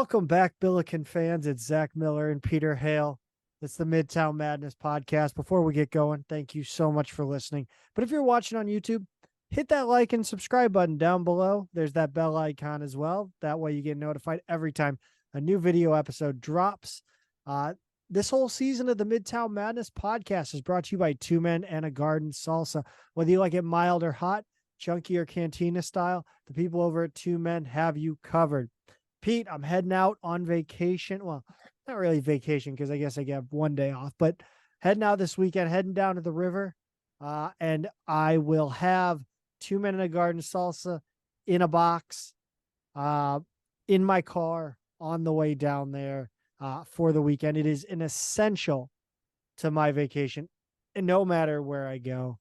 Welcome back, Billiken fans. It's Zach Miller and Peter Hale. It's the Midtown Madness Podcast. Before we get going, thank you so much for listening. But if you're watching on YouTube, hit that like and subscribe button down below. There's that bell icon as well. That way you get notified every time a new video episode drops. This whole season of the Midtown Madness Podcast is brought to you by Two Men and a Garden Salsa. Whether you like it mild or hot, chunky or cantina style, the people over at Two Men have you covered. Pete, I'm heading out on vacation. Well, not really vacation because I guess I get one day off, but heading out this weekend, heading down to the river. And I will have Two Men in a Garden Salsa in a box in my car on the way down there for the weekend. It is an essential to my vacation, and no matter where I go.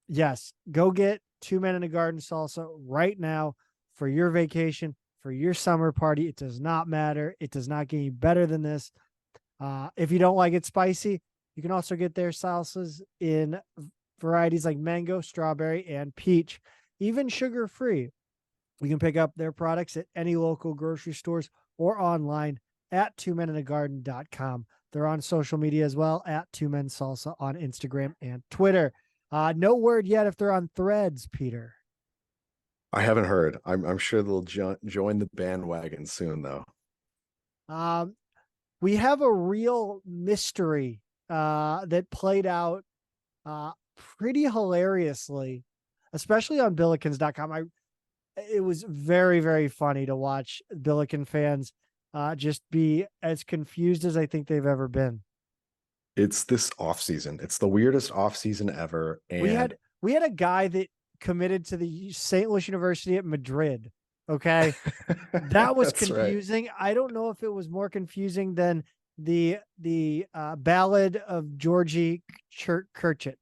Yes, go get Two Men in a Garden Salsa right now for your vacation, for your summer party. It does not matter. It does not get any better than this. If you don't like it spicy, you can also get their salsas in varieties like mango, strawberry, and peach, even sugar-free. You can pick up their products at any local grocery stores or online at twomeninthegarden.com. They're on social media as well at Two Men Salsa on Instagram and Twitter. No word yet if they're on Threads, Peter. I haven't heard. I'm sure they'll join the bandwagon soon, though. We have a real mystery that played out pretty hilariously, especially on Billikens.com. It was very, very funny to watch Billiken fans just be as confused as I think they've ever been. It's this off season. It's the weirdest off season ever. And we had a guy that committed to the St. Louis University at Madrid. Okay. That was confusing. Right. I don't know if it was more confusing than the ballad of Djordje Curcic.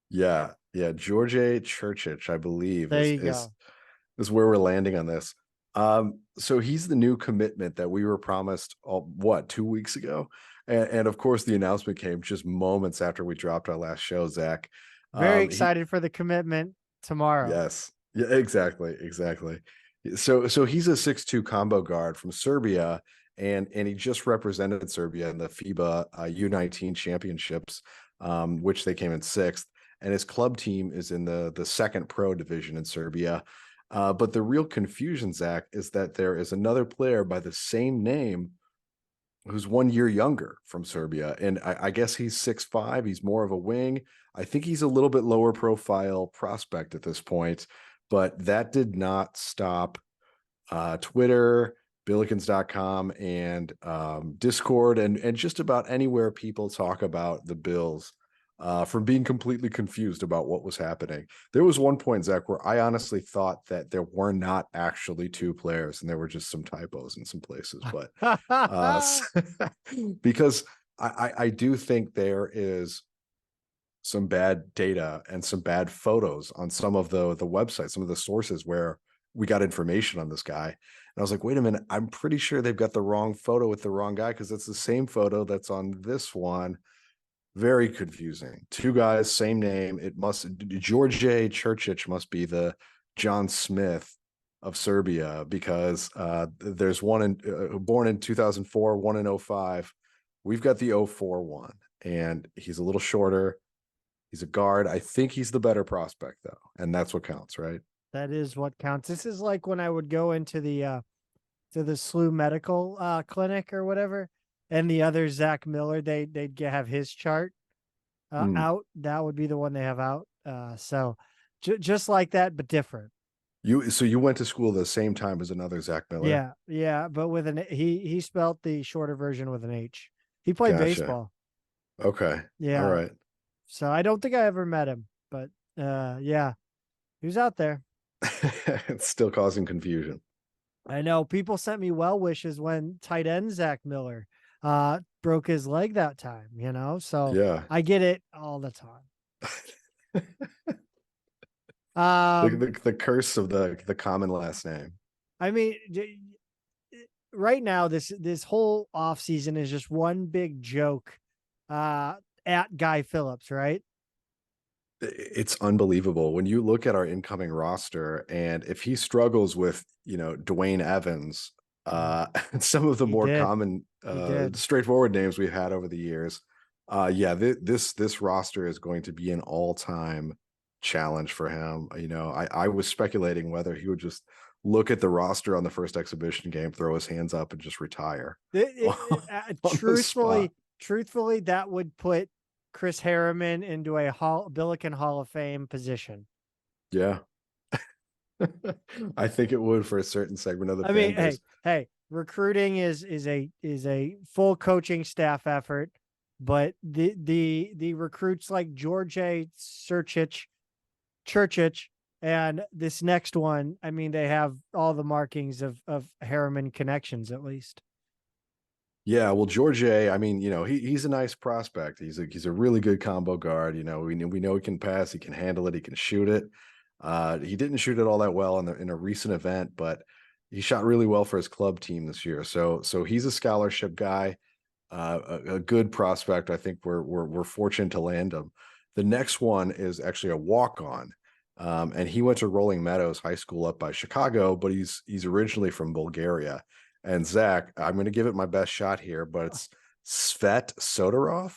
Yeah. Djordje Curcic, I believe, is where we're landing on this. So he's the new commitment that we were promised 2 weeks ago. And of course the announcement came just moments after we dropped our last show, Zach. Very excited for the commitment tomorrow. Yes. Yeah, exactly. So he's a 6'2" combo guard from Serbia, and he just represented Serbia in the FIBA U19 championships, which they came in 6th. And his club team is in the second pro division in Serbia. But the real confusion, Zach, is that there is another player by the same name who's 1 year younger from Serbia. And I guess he's 6'5". He's more of a wing. I think he's a little bit lower profile prospect at this point, but that did not stop Twitter, Billikens.com, and Discord, and just about anywhere people talk about the Bills from being completely confused about what was happening. There was one point, Zach, where I honestly thought that there were not actually two players and there were just some typos in some places, but because I do think there is some bad data and some bad photos on some of the websites, some of the sources where we got information on this guy. And I was like, wait a minute, I'm pretty sure they've got the wrong photo with the wrong guy, because it's the same photo that's on this one. Very confusing. Two guys, same name. Djordje Curcic must be the John Smith of Serbia, because there's one born in 2004, one in 2005. We've got the 2004 one, and he's a little shorter. He's a guard. I think he's the better prospect, though, and that's what counts, right? That is what counts. This is like when I would go into the SLU medical clinic or whatever, and the other Zach Miller, they'd have his chart out. That would be the one they have out. So just like that, but different. So you went to school the same time as another Zach Miller? Yeah, but with he spelt the shorter version with an H. He played baseball. Okay. Yeah. All right. So I don't think I ever met him, but yeah, he was out there. It's still causing confusion. I know. People sent me well wishes when tight end Zach Miller broke his leg that time, so yeah, I get it all the time. The curse of the common last name. I mean, right now, this whole off season is just one big joke at Guy Phillips, right? It's unbelievable when you look at our incoming roster, and if he struggles with, Dwayne Evans, and some of the He more did. common, He did. straightforward names we've had over the years. Yeah, this roster is going to be an all-time challenge for him. You know, I was speculating whether he would just look at the roster on the first exhibition game, throw his hands up, and just retire. On the spot. Truthfully, that would put Chris Harriman into a Billiken Hall of Fame position. Yeah. I think it would for a certain segment of the I fan mean, base. hey, recruiting is a full coaching staff effort, but the recruits like Djordje Curcic, and this next one, I mean, they have all the markings of Harriman connections at least. Yeah, well, Djordje, I mean, you know, he's a nice prospect. He's a really good combo guard. You know, we know he can pass, he can handle it, he can shoot it. He didn't shoot it all that well in a recent event, but he shot really well for his club team this year. So he's a scholarship guy, a good prospect. I think we're fortunate to land him. The next one is actually a walk-on. And he went to Rolling Meadows High School up by Chicago, but he's originally from Bulgaria. And Zach, I'm going to give it my best shot here, but it's Tsvet Sotirov.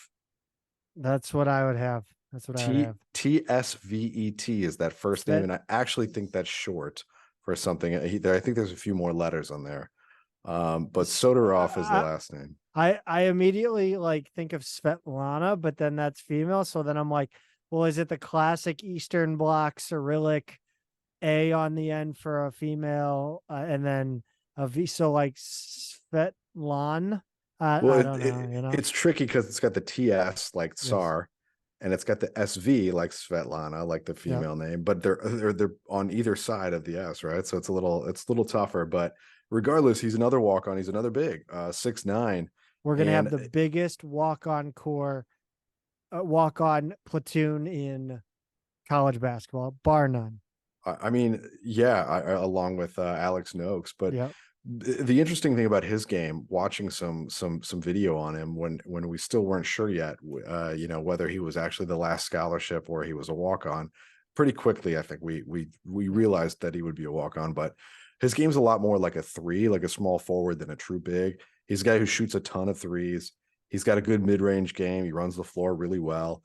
That's what I would have. That's what I would have. Tsvet is that first name, and I actually think that's short for something. I think there's a few more letters on there, but Sotirov is the last name. I immediately like think of Svetlana, but then that's female. So then I'm like, well, is it the classic Eastern Bloc Cyrillic A on the end for a female, and then a V? So like Svetlan. Well, I don't know. You know, it's tricky because it's got the TS like Tsar, yes, and it's got the SV like Svetlana, like the female name, but they're on either side of the S, right? So it's a little tougher. But regardless, he's another walk on. He's another big 6'9". We're gonna have the biggest walk-on core, walk-on platoon in college basketball, bar none. I mean, yeah, along with Alex Noakes, but Yep. the interesting thing about his game, watching some video on him when we still weren't sure yet, you know, whether he was actually the last scholarship or he was a walk on. Pretty quickly, I think we realized that he would be a walk on, but his game's a lot more like a three, like a small forward than a true big. He's a guy who shoots a ton of threes. He's got a good mid range game. He runs the floor really well.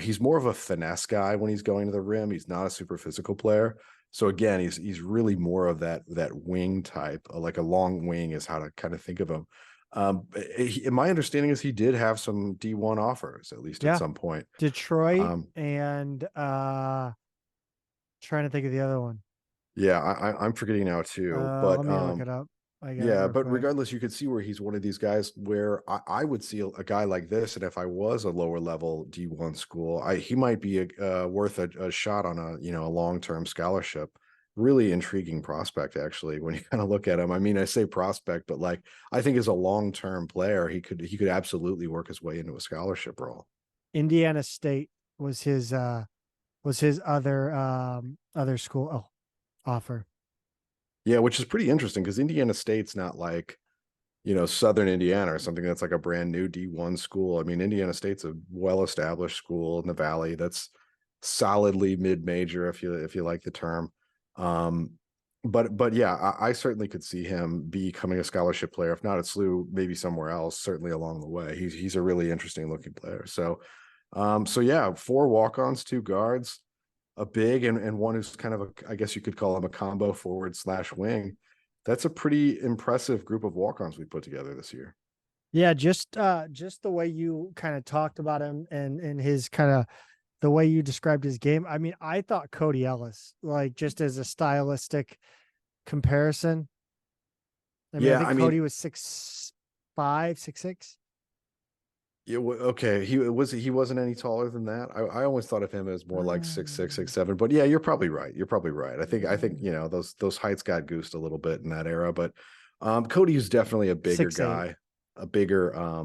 He's more of a finesse guy when he's going to the rim. He's not a super physical player. So again, he's really more of that wing type, like a long wing is how to kind of think of him. My understanding is he did have some D1 offers, at least at some point. Detroit and trying to think of the other one. Yeah, I'm forgetting now too. But let me look it up. Yeah, but regardless, you could see where he's one of these guys where I would see a guy like this, and if I was a lower level D1 school, he might be worth a shot on a long-term scholarship. Really intriguing prospect, actually, when you kind of look at him. I mean, I say prospect, but like I think as a long-term player, he could absolutely work his way into a scholarship role. Indiana State was his other school offer. Yeah, which is pretty interesting because Indiana State's not like, Southern Indiana or something that's like a brand new D1 school. I mean, Indiana State's a well-established school in the Valley that's solidly mid-major, if you like the term. But yeah, I certainly could see him becoming a scholarship player. If not at SLU, maybe somewhere else, certainly along the way. He's a really interesting looking player. So yeah, 4 walk-ons, 2 guards, a big and one who's kind of I guess you could call him a combo forward/wing. That's a pretty impressive group of walk-ons we put together this year. Yeah, just the way you kind of talked about him and his kind of the way you described his game. I mean, I thought Cody Ellis, like just as a stylistic comparison. I mean, I think Cody was 6'5", 6'6". Yeah, okay. He wasn't any taller than that. I always thought of him as more like 6'6", 6'7". But yeah, you're probably right. I think those heights got goosed a little bit in that era. But Cody is definitely a bigger 6'8". guy, a bigger,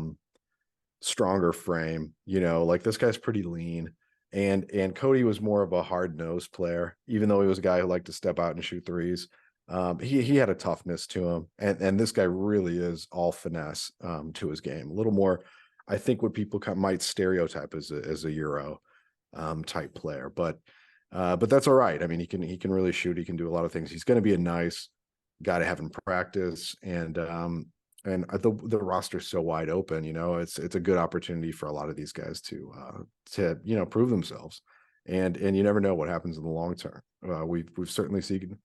stronger frame. Like this guy's pretty lean, and Cody was more of a hard-nosed player, even though he was a guy who liked to step out and shoot threes. He had a toughness to him, and this guy really is all finesse to his game. A little more, I think, what people might stereotype as a Euro type player, but that's all right. I mean, he can really shoot. He can do a lot of things. He's going to be a nice guy to have in practice, and the roster's so wide open. It's a good opportunity for a lot of these guys to prove themselves, and you never know what happens in the long term. We've certainly seen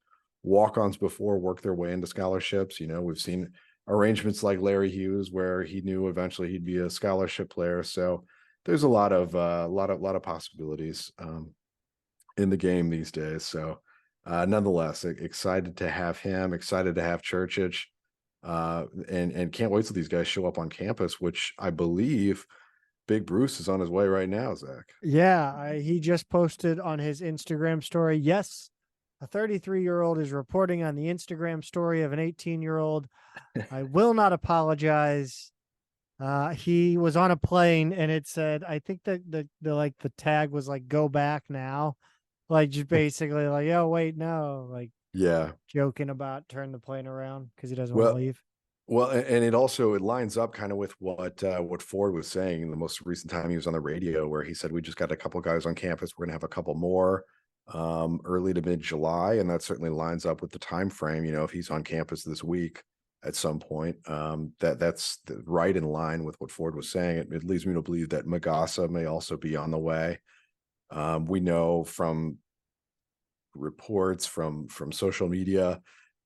walk-ons before work their way into scholarships. We've seen arrangements like Larry Hughes where he knew eventually he'd be a scholarship player. So there's a lot of possibilities in the game these days. So nonetheless, excited to have him, excited to have Curcic, and can't wait till these guys show up on campus, which I believe Big Bruce is on his way right now, Zach. Yeah, he just posted on his Instagram story. Yes, a 33-year-old is reporting on the Instagram story of an 18-year-old. I will not apologize. He was on a plane and it said, I think that the tag was like, go back now. Like just basically like, oh wait, no, like Yeah, joking about turn the plane around because he doesn't want well, to leave. well, and it lines up kind of with what Ford was saying in the most recent time he was on the radio, where he said we just got a couple guys on campus. We're gonna have a couple more early to mid-July, and that certainly lines up with the time frame. If he's on campus this week at some point, that's right in line with what Ford was saying. It leads me to believe that Magassa may also be on the way. We know from reports from social media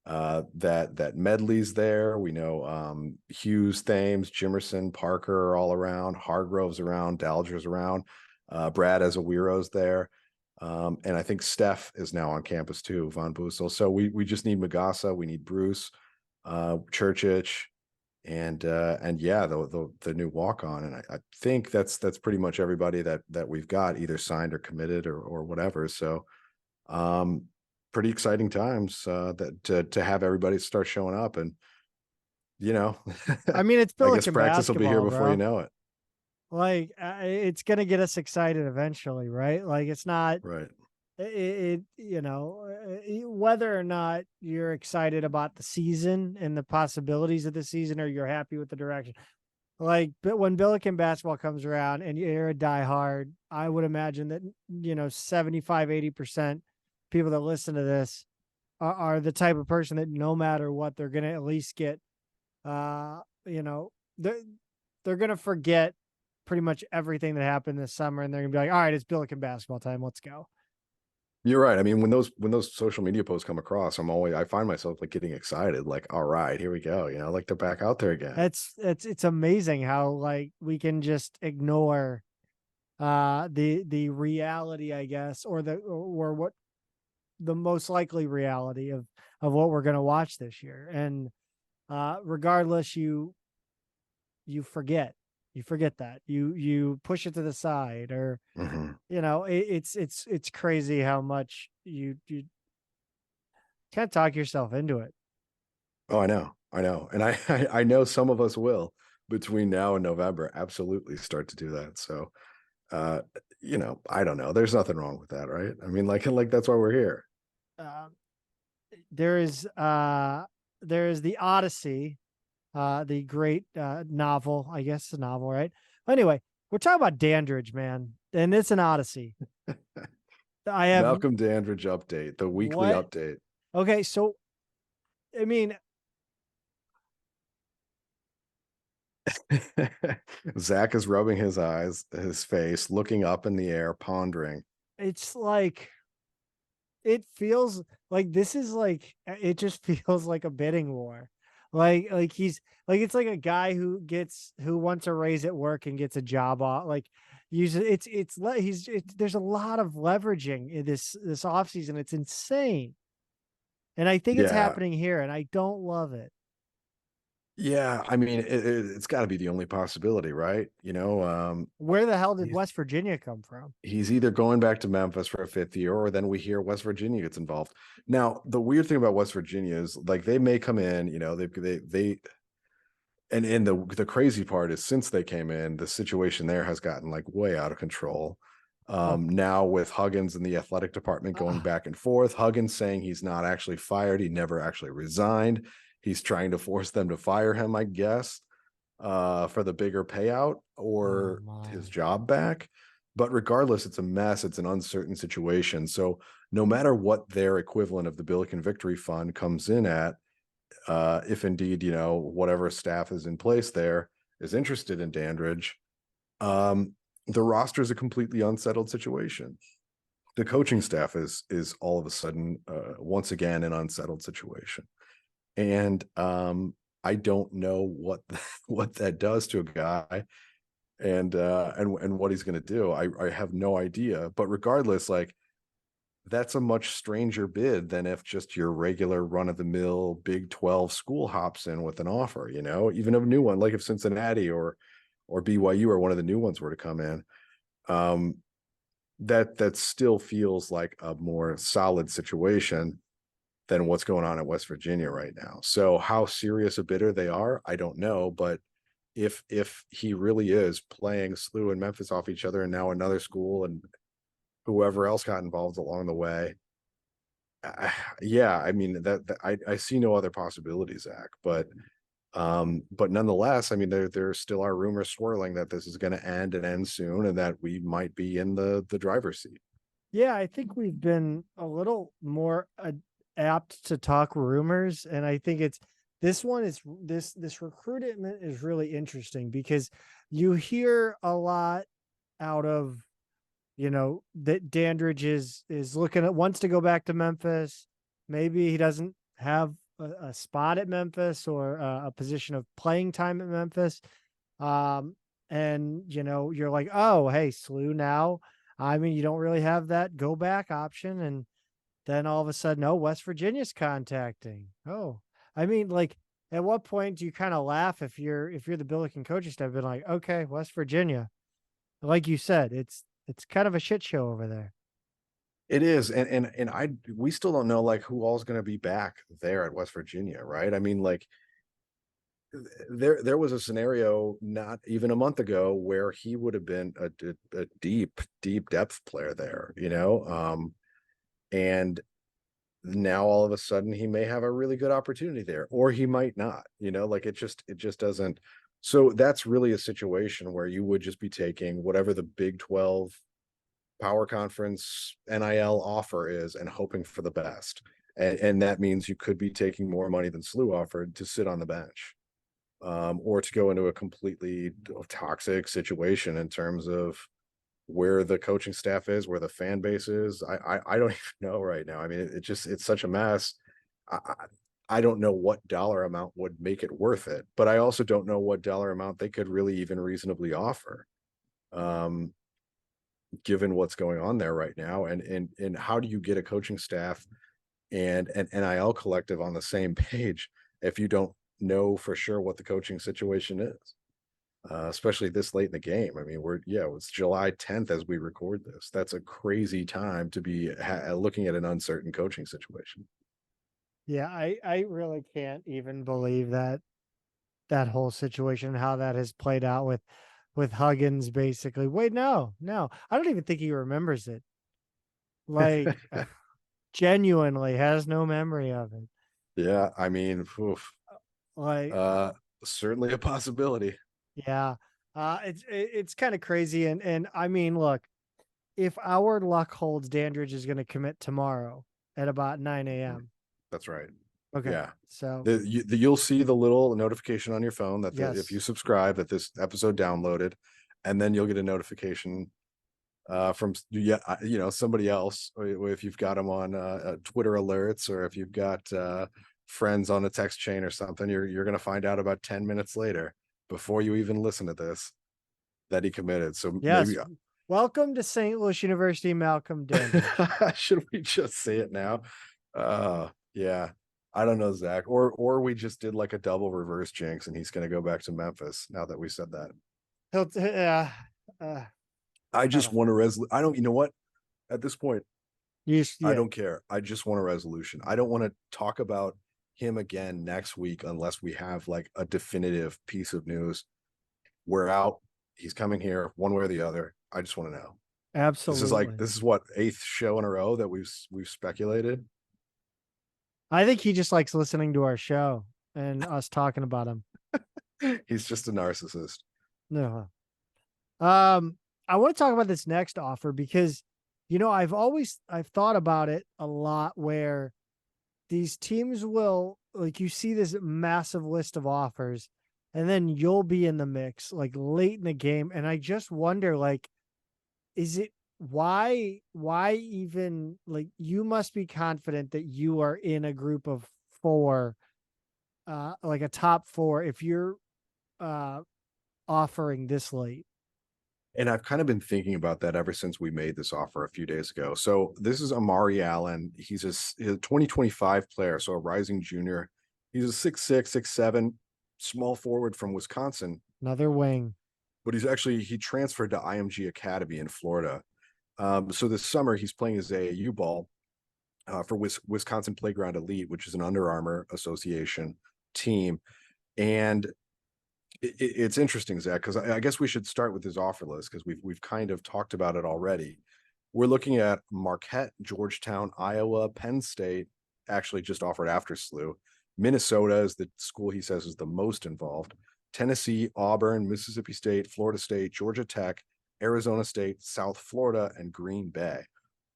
that Medley's there. We know Hughes, Thames, Jimerson, Parker are all around. Hargrove's around. Dalger's around. Brad Azawiro's there. And I think Steph is now on campus too, Von Bussel. So we just need Magassa. We need Bruce, Curcic, and yeah, the new walk-on. And I think that's pretty much everybody that we've got either signed or committed or whatever. So pretty exciting times that to have everybody start showing up. And I mean, it's I guess Billiken practice will be here basketball, before bro. you know it. Like it's gonna get us excited eventually, right? Like it's not Right. whether or not you're excited about the season and the possibilities of the season, or you're happy with the direction. Like, but when Billiken basketball comes around and you're a diehard, I would imagine that 75-80% people that listen to this are the type of person that no matter what, they're gonna at least get they're gonna forget pretty much everything that happened this summer, and they're gonna be like, all right, it's Billiken basketball time, let's go. You're right. I mean, when those social media posts come across, I find myself like getting excited, like, all right, here we go. Like they're back out there again. It's amazing how like we can just ignore the reality, I guess, or what the most likely reality of what we're gonna watch this year. And regardless, you forget that you push it to the side, or it's crazy how much you can't talk yourself into it. Oh, I know, and I know some of us will between now and November absolutely start to do that. So, I don't know. There's nothing wrong with that, right? I mean, like that's why we're here. There is the Odyssey, the great novel, I guess, a novel, right? Anyway, we're talking about Dandridge, man, and it's an Odyssey. I have Malcolm Dandridge update, the weekly update. Okay, so I mean, Zach is rubbing his eyes, his face, looking up in the air, pondering. It's like, it feels like this is like, it just feels like a bidding war. Like he's like, it's like a guy who wants a raise at work and gets a job off. Like usually there's a lot of leveraging in this offseason. It's insane. And I think it's happening here, and I don't love it. Yeah, I mean, it's got to be the only possibility, right? Where the hell did West Virginia come from? He's either going back to Memphis for a 5th year, or then we hear West Virginia gets involved. Now, the weird thing about West Virginia is like they may come in, and the crazy part is since they came in, the situation there has gotten like way out of control. Now with Huggins and the athletic department going back and forth, Huggins saying he's not actually fired, he never actually resigned. He's trying to force them to fire him, I guess, for the bigger payout or his job back. But regardless, it's a mess. It's an uncertain situation. So no matter what their equivalent of the Billiken Victory Fund comes in at, if indeed, whatever staff is in place there is interested in Dandridge, the roster is a completely unsettled situation. The coaching staff is all of a sudden once again an unsettled situation, and I don't know what that does to a guy, and what he's going to do. I have no idea. But regardless, like, that's a much stranger bid than if just your regular run-of-the-mill Big 12 school hops in with an offer, even a new one, like if Cincinnati or BYU or one of the new ones were to come in. That still feels like a more solid situation than what's going on in West Virginia right now. So how serious a bidder they are, I don't know. But if he really is playing SLU and Memphis off each other, and now another school and whoever else got involved along the way, yeah, I mean that I see no other possibilities, Zach. But nonetheless, I mean there still are rumors swirling that this is going to end soon, and that we might be in the driver's seat. Yeah, I think we've been a little more apt to talk rumors, and I think this recruitment is really interesting because you hear a lot out of, that Dandridge is wants to go back to Memphis. Maybe he doesn't have a spot at Memphis or a position of playing time at Memphis. And you're like, oh, hey, SLU now. I mean, you don't really have that go back option. And then all of a sudden, oh, West Virginia's contacting. Oh, I mean, like, at what point do you kind of laugh if you're the Billiken coaching staff, been like, okay, West Virginia, like you said, it's kind of a shit show over there. It is, and we still don't know like who all's going to be back there at West Virginia, right? I mean, like, there was a scenario not even a month ago where he would have been a deep depth player there, and now all of a sudden he may have a really good opportunity there, or he might not, like it just doesn't. So that's really a situation where you would just be taking whatever the Big 12 power conference NIL offer is and hoping for the best. And that means you could be taking more money than SLU offered to sit on the bench, or to go into a completely toxic situation in terms of where the coaching staff is, where the fan base is. I don't even know right now. I mean, it's such a mess. I don't know what dollar amount would make it worth it, but I also don't know what dollar amount they could really even reasonably offer, given what's going on there right now. And how do you get a coaching staff and an NIL collective on the same page if you don't know for sure what the coaching situation is, especially this late in the game? I mean, it's July 10th as we record this. That's a crazy time to be looking at an uncertain coaching situation. Yeah, I really can't even believe that whole situation, how that has played out with Huggins basically. Wait, no, I don't even think he remembers it. Like, genuinely has no memory of it. Yeah, I mean, Like, certainly a possibility. yeah, it's kind of crazy. And I mean, look, if our luck holds, Dandridge is going to commit tomorrow at about 9 a.m. That's right. Okay. Yeah. So you'll see the little notification on your phone that yes. if you subscribe that this episode downloaded, and then you'll get a notification from somebody else, or if you've got them on Twitter alerts, or if you've got friends on a text chain or something, you're going to find out about 10 minutes later, before you even listen to this, that he committed. So yes. maybe Welcome to St. Louis University, Malcolm Dandridge. Should we just say it now? Yeah. I don't know, Zach. Or we just did like a double reverse jinx, and he's going to go back to Memphis now that we said that. I just want a resolution. I don't. You know what? At this point, I don't care. I just want a resolution. I don't want to talk about him again next week unless we have like a definitive piece of news. We're out. He's coming here, one way or the other. I just want to know. Absolutely. This is what, 8th show in a row that we've speculated. I think he just likes listening to our show and us talking about him. He's just a narcissist. No. I want to talk about this next offer because, I've thought about it a lot, where these teams will like you see this massive list of offers, and then you'll be in the mix like late in the game, and I just wonder, like, is it why even, like, you must be confident that you are in a group of four, like a top four, if you're uh offering this late. And I've kind of been thinking about that ever since we made this offer a few days ago. So this is Amari Allen. He's a 2025 player, so a rising junior. He's a 6'6", 6'7", small forward from Wisconsin, Another wing. but he transferred to IMG Academy in Florida. So this summer he's playing his AAU ball for Wisconsin Playground Elite, which is an Under Armour Association team. And it's interesting, Zach, because I guess we should start with his offer list because we've kind of talked about it already. We're looking at Marquette, Georgetown, Iowa, Penn State, actually just offered after SLU. Minnesota is the school he says is the most involved. Tennessee, Auburn, Mississippi State, Florida State, Georgia Tech, Arizona State, South Florida, and Green Bay.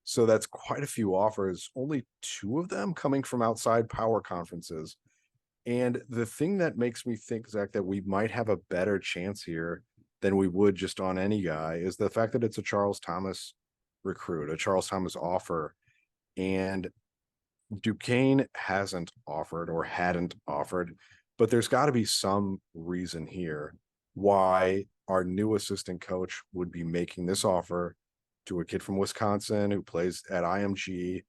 So that's quite a few offers, only 2 of them coming from outside power conferences. And the thing that makes me think, Zach, that we might have a better chance here than we would just on any guy is the fact that it's a Charles Thomas recruit, a Charles Thomas offer. And Duquesne hasn't offered or hadn't offered, but there's got to be some reason here why our new assistant coach would be making this offer to a kid from Wisconsin who plays at IMG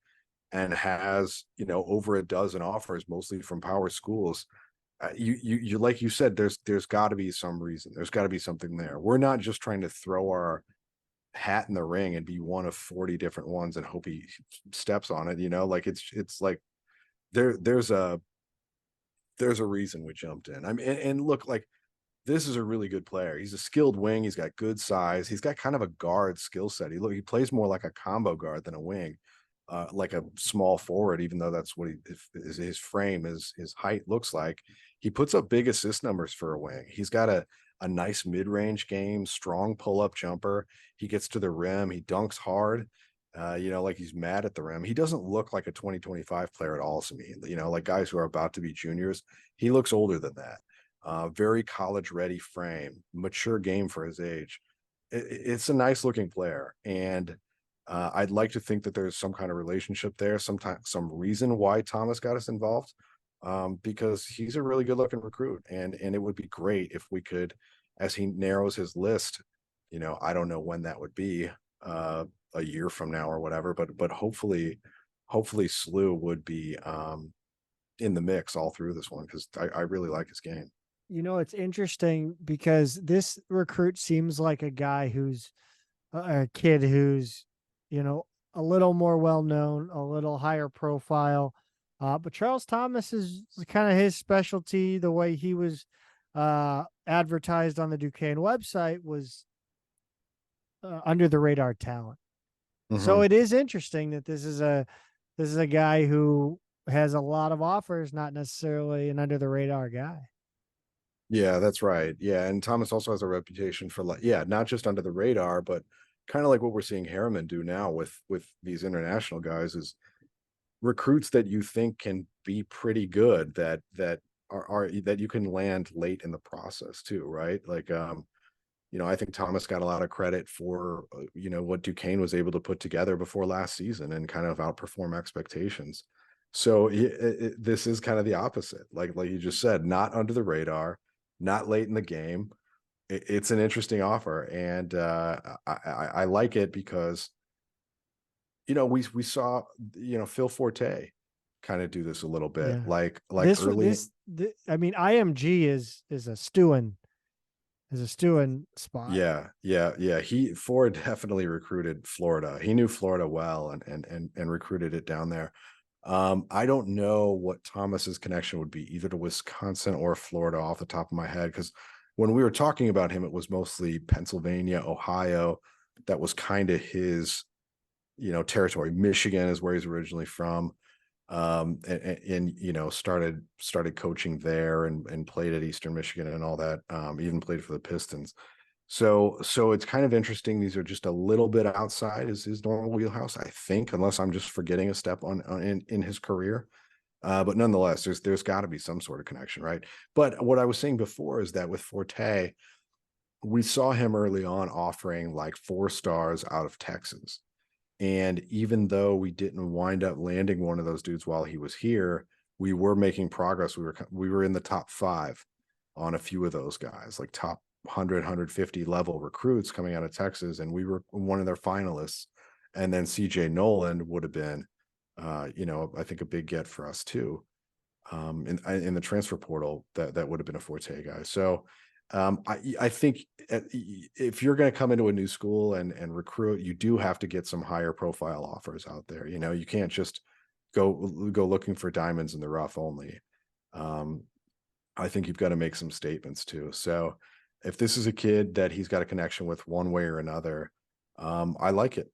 and has, over a dozen offers, mostly from power schools. You like you said, there's got to be some reason. There's got to be something there. We're not just trying to throw our hat in the ring and be one of 40 different ones and hope he steps on it. Like it's like there's a reason we jumped in. I mean, and look, like, this is a really good player. He's a skilled wing. He's got good size. He's got kind of a guard skill set. He plays more like a combo guard than a wing. Like a small forward, even though that's what his frame, his height looks like. He puts up big assist numbers for a wing. He's got a nice mid-range game, strong pull-up jumper. He gets to the rim. He dunks hard, like he's mad at the rim. He doesn't look like a 2025 player at all to me. Like guys who are about to be juniors. He looks older than that. Very college-ready frame, mature game for his age. It's a nice-looking player, and I'd like to think that there's some kind of relationship there, some reason why Thomas got us involved, because he's a really good looking recruit, and it would be great if we could, as he narrows his list, I don't know when that would be, a year from now or whatever, but hopefully SLU would be in the mix all through this one, because I really like his game. It's interesting because this recruit seems like a guy who's a kid who's, a little more well-known, a little higher profile. But Charles Thomas is kind of his specialty. The way he was advertised on the Duquesne website was under the radar talent. Mm-hmm. So it is interesting that this is a guy who has a lot of offers, not necessarily an under the radar guy. Yeah, that's right. Yeah, and Thomas also has a reputation for not just under the radar, but kind of like what we're seeing Harriman do now with these international guys, is recruits that you think can be pretty good that are that you can land late in the process too, right? Like I think Thomas got a lot of credit for what Duquesne was able to put together before last season and kind of outperform expectations. So this is kind of the opposite, like you just said, not under the radar, not late in the game. It's an interesting offer, and I like it because we saw Phil Forte kind of do this a little bit, like this early. I mean, IMG is a stewing spot. Yeah. Ford definitely recruited Florida. He knew Florida well and recruited it down there. I don't know what Thomas's connection would be either to Wisconsin or Florida off the top of my head, because when we were talking about him, it was mostly Pennsylvania, Ohio. That was kind of his, territory. Michigan is where he's originally from. And started coaching there and played at Eastern Michigan and all that. Even played for the Pistons. So it's kind of interesting. These are just a little bit outside his normal wheelhouse, I think, unless I'm just forgetting a step in his career. But nonetheless, there's got to be some sort of connection, right? But what I was saying before is that with Forte, we saw him early on offering like 4 stars out of Texas. And even though we didn't wind up landing one of those dudes while he was here, we were making progress. We were in the top 5 on a few of those guys, like top 100, 150 level recruits coming out of Texas, and we were one of their finalists. And then CJ Noland would have been, I think a big get for us too. In the transfer portal, that would have been a Forte guy. So I think if you're going to come into a new school and recruit, you do have to get some higher profile offers out there. You can't just go looking for diamonds in the rough only. I think you've got to make some statements too. So if this is a kid that he's got a connection with one way or another, I like it.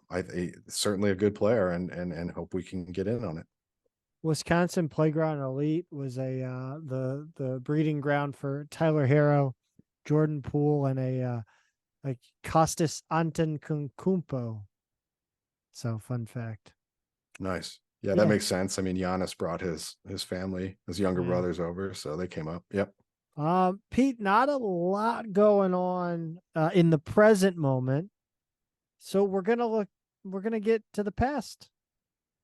I certainly a good player, and hope we can get in on it. Wisconsin Playground Elite was the breeding ground for Tyler Harrow, Jordan Poole, and a Costas Antetokounmpo. So fun fact. Nice. Yeah, that makes sense. I mean, Giannis brought his family, his younger brothers over, so they came up. Yep. Pete, not a lot going on in the present moment. So we're gonna get to the past.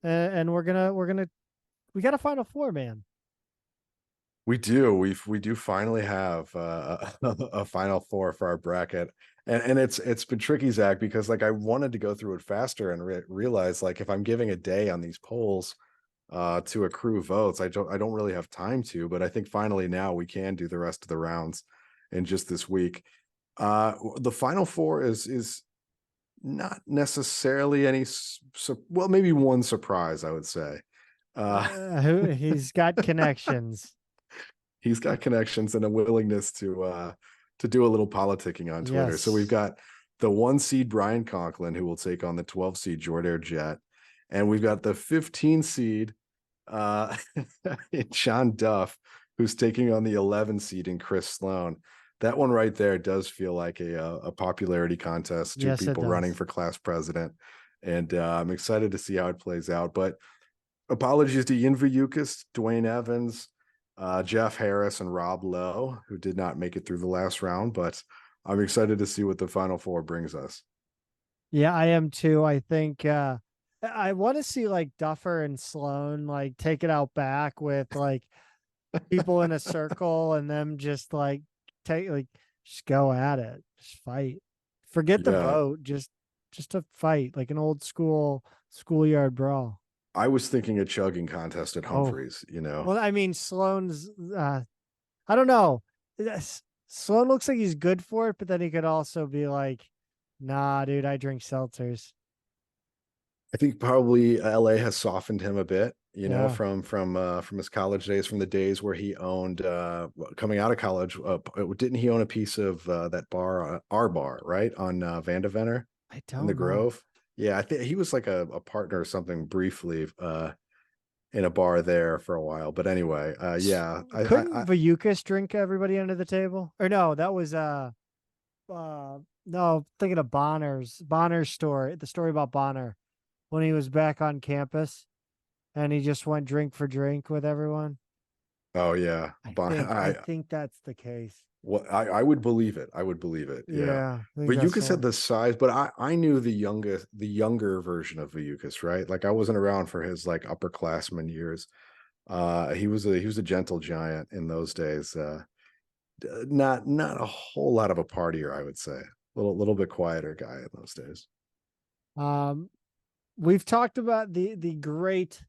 And we got a Final Four, man. We do. We do finally have a Final Four for our bracket, and it's been tricky, Zach, because like I wanted to go through it faster and realize like if I'm giving a day on these polls to accrue votes, I don't really have time to. But I think finally now we can do the rest of the rounds in just this week. The Final Four is not necessarily any well, maybe one surprise, I would say. He's got connections. He's got connections and a willingness to do a little politicking on Twitter. Yes. So we've got the 1 seed Brian Conklin, who will take on the 12 seed Jordair Jet, and we've got the 15 seed John Duff, who's taking on the 11 seed in Chris Sloan. That one right there does feel like a popularity contest. 2 people running for class president, and I'm excited to see how it plays out. But apologies to Ian Vujukis, Dwayne Evans, Jeff Harris, and Rob Lowe, who did not make it through the last round, but I'm excited to see what the Final Four brings us. Yeah, I am too. I think I want to see like Duffer and Sloan like take it out back with like people in a circle and them just like just go at it, just fight. Forget the vote, just a fight, like an old schoolyard brawl. I was thinking a chugging contest at Humphreys, Well, I mean, Sloan's, I don't know. Sloan looks like he's good for it, but then he could also be like, nah, dude, I drink seltzers. I think probably LA has softened him a bit, from his college days, from the days where he owned, coming out of college. Didn't he own a piece of that bar, our bar, right, on Vandevenner? I don't in the know. Grove. Yeah, I think he was like a partner or something briefly in a bar there for a while. But anyway, yeah. Couldn't Vujukis drink everybody under the table? Or no, that was no, thinking of Bonner's story, the story about Bonner when he was back on campus and he just went drink for drink with everyone. Oh yeah. I think that's the case. Well, I would believe it. I would believe it. Yeah. But Vujukis had the size, but I knew the younger version of Vujukis, right? Like I wasn't around for his like upperclassman years. He was a gentle giant in those days. Not a whole lot of a partier, I would say. A little bit quieter guy in those days. We've talked about the great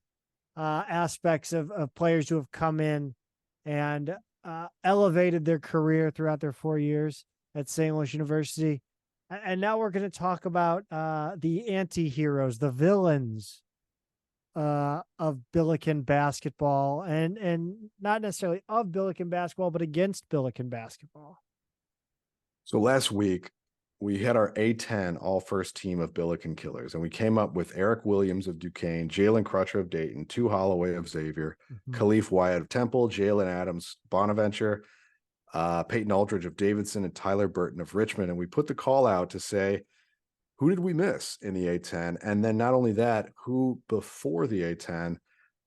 aspects of players who have come in and elevated their career throughout their 4 years at St. Louis University. And now we're going to talk about the anti-heroes, the villains of Billiken basketball, and not necessarily of Billiken basketball, but against Billiken basketball. So last week, we had our A10 all-first team of Billiken killers, and we came up with Eric Williams of Duquesne, Jalen Crutcher of Dayton, Tu Holloway of Xavier, Khalif Wyatt of Temple, Jalen Adams, Bonaventure, Peyton Aldridge of Davidson, and Tyler Burton of Richmond. And we put the call out to say, who did we miss in the A10? And then not only that, who before the A10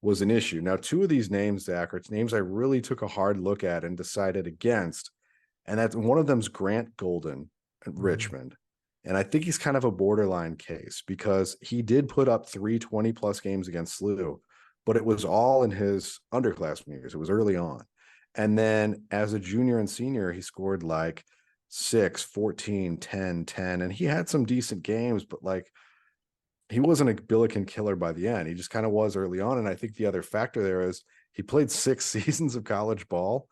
was an issue. Now, two of these names, Zach, are names I really took a hard look at and decided against. And that's one of them's Grant Golden at Richmond. And I think he's kind of a borderline case because he did put up 320+ games against SLU, but it was all in his underclassmen years. It was early on. And then as a junior and senior, he scored like 6, 14, 10, 10. And he had some decent games, but like he wasn't a Billiken killer by the end. He just kind of was early on. And I think the other factor there is he played 6 seasons of college ball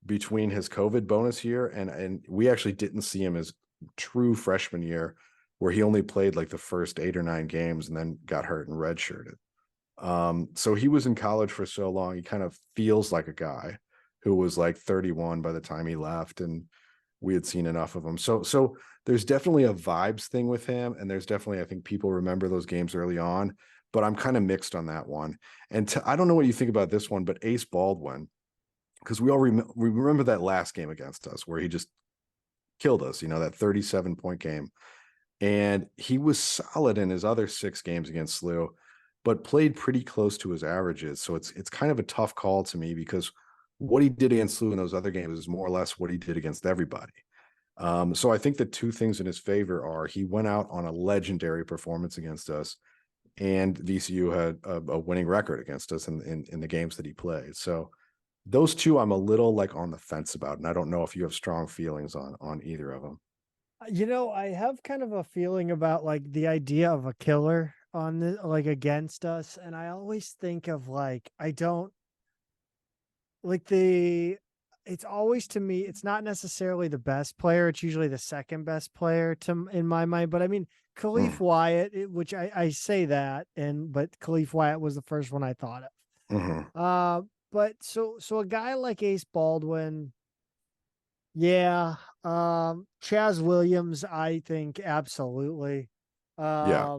between his COVID bonus year. And we actually didn't see him as true freshman year where he only played like the first 8 or 9 games and then got hurt and redshirted. So he was in college for so long. He kind of feels like a guy who was like 31 by the time he left. And we had seen enough of him. So there's definitely a vibes thing with him. And there's definitely, I think people remember those games early on, but I'm kind of mixed on that one. And I don't know what you think about this one, but Ace Baldwin, because we remember that last game against us where he just killed us, that 37-point game. And he was solid in his other 6 games against SLU, but played pretty close to his averages. So it's kind of a tough call to me because what he did against SLU in those other games is more or less what he did against everybody. So I think the two things in his favor are he went out on a legendary performance against us, and VCU had a winning record against us in the games that he played. So those two I'm a little like on the fence about, and I don't know if you have strong feelings on either of them. I have kind of a feeling about like the idea of a killer on the like against us, and I always think of like I don't like it's always to me it's not necessarily the best player, it's usually the second best player in my mind. But I mean Khalif Wyatt, which I say that, but Khalif Wyatt was the first one I thought of. But so a guy like Ace Baldwin, yeah. Chaz Williams, I think absolutely. Yeah.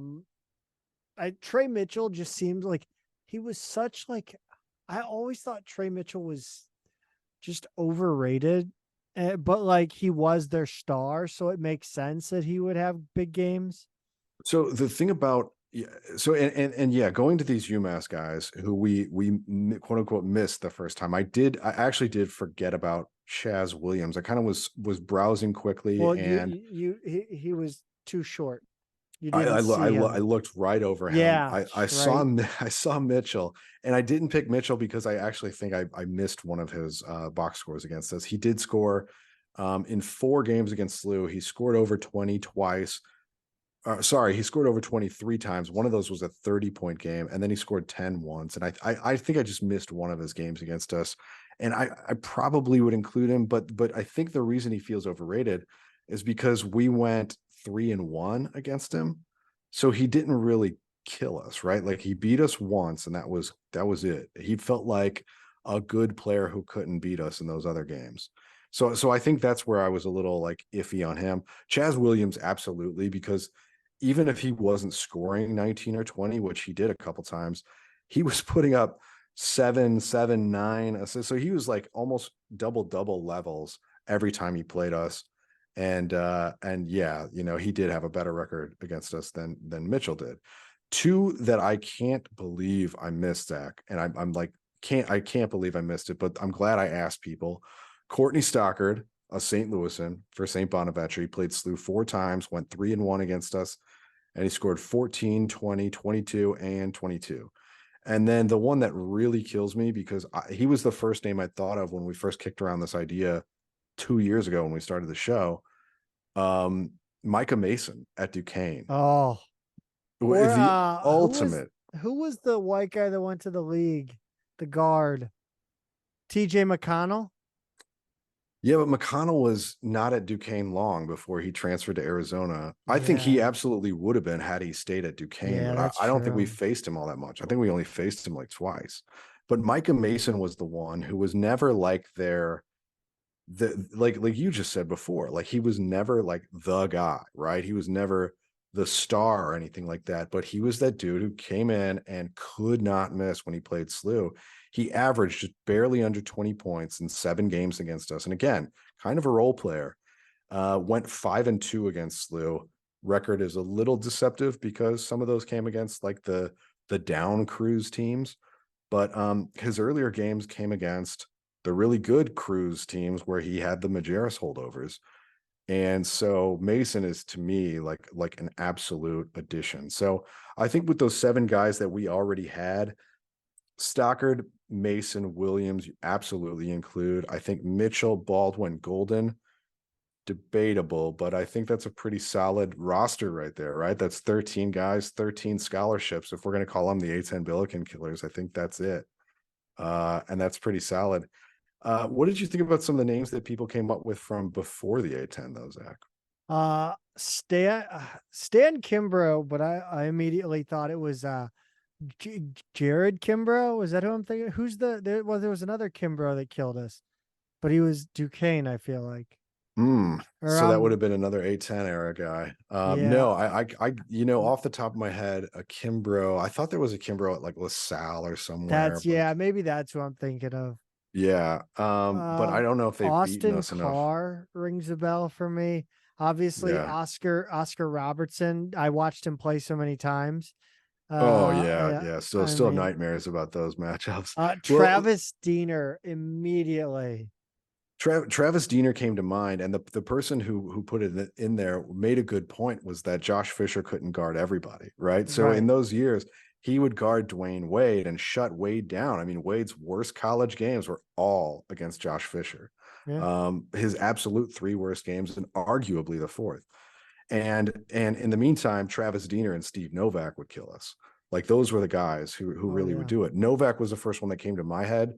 Trey Mitchell just seemed like he was such like I always thought Trey Mitchell was just overrated, but like he was their star, so it makes sense that he would have big games. So the thing about yeah, going to these UMass guys who we quote unquote missed the first time. I actually did forget about Chaz Williams. I kind of was browsing quickly, Well, and he was too short. You I didn't see him. I looked right over him. Yeah, I saw Mitchell, and I didn't pick Mitchell because I actually think I missed one of his box scores against us. He did score in 4 games against SLU. He scored over 20 twice. He scored over 23 times. One of those was a 30-point game, and then he scored 10 once. And I think I just missed one of his games against us, and I probably would include him, but I think the reason he feels overrated is because we went 3-1 against him, so he didn't really kill us, right? Like he beat us once, and that was it. He felt like a good player who couldn't beat us in those other games. So I think that's where I was a little like iffy on him. Chaz Williams, absolutely, because even if he wasn't scoring 19 or 20, which he did a couple times, he was putting up 7, 7, 9 assists. So he was like almost double levels every time he played us. And yeah, he did have a better record against us than Mitchell did. 2 that I can't believe I missed, Zach, and I'm like, I can't believe I missed it, but I'm glad I asked people. Courtney Stockard, a St. Louisan for St. Bonaventure. He played SLU 4 times, went 3-1 against us, and he scored 14, 20, 22, and 22. And then the one that really kills me, because he was the first name I thought of when we first kicked around this idea 2 years ago when we started the show, Micah Mason at Duquesne. Oh, The ultimate. Who was the white guy that went to the league? The guard, TJ McConnell. Yeah, but McConnell was not at Duquesne long before he transferred to Arizona. I think he absolutely would have been had he stayed at Duquesne. Yeah, but I don't think we faced him all that much. I think we only faced him like twice. But Micah Mason was the one who was never like like you just said before, like he was never like the guy, right? He was never the star or anything like that. But he was that dude who came in and could not miss when he played SLU. He averaged just barely under 20 points in 7 games against us. And again, kind of a role player. Went 5-2 against SLU. Record is a little deceptive because some of those came against like the down cruise teams. But his earlier games came against the really good Cruise teams where he had the Majerus holdovers. And so Mason is to me like an absolute addition. So I think with those 7 guys that we already had, Stockard, Mason, Williams, you absolutely include. I think Mitchell, Baldwin, Golden, debatable, but I think that's a pretty solid roster right there, right? That's 13 guys, 13 scholarships. If we're going to call them the A10 Billiken killers, I think that's it. And that's pretty solid. What did you think about some of the names that people came up with from before the A10 though, Zach? Stan Kimbrough, but I immediately thought it was Jared Kimbrough. Was that who I'm thinking? Who's there was another Kimbrough that killed us, but he was Duquesne, I feel like. So that would have been another A10 era guy. Yeah. No, I off the top of my head, a Kimbrough. I thought there was a Kimbrough at like LaSalle or somewhere. Maybe that's who I'm thinking of. Yeah. But I don't know if they've beaten us enough. Austin Carr rings a bell for me. Obviously, Yeah. Oscar Robertson. I watched him play so many times. Still nightmares about those matchups. Travis Diener immediately. Travis Diener came to mind, and the person who put it in there made a good point, was that Josh Fisher couldn't guard everybody, right? So in those years, he would guard Dwayne Wade and shut Wade down. I mean, Wade's worst college games were all against Josh Fisher. Yeah. His absolute 3 worst games, and arguably the 4th. And in the meantime, Travis Diener and Steve Novak would kill us. Like, those were the guys who really would do it. Novak was the first one that came to my head.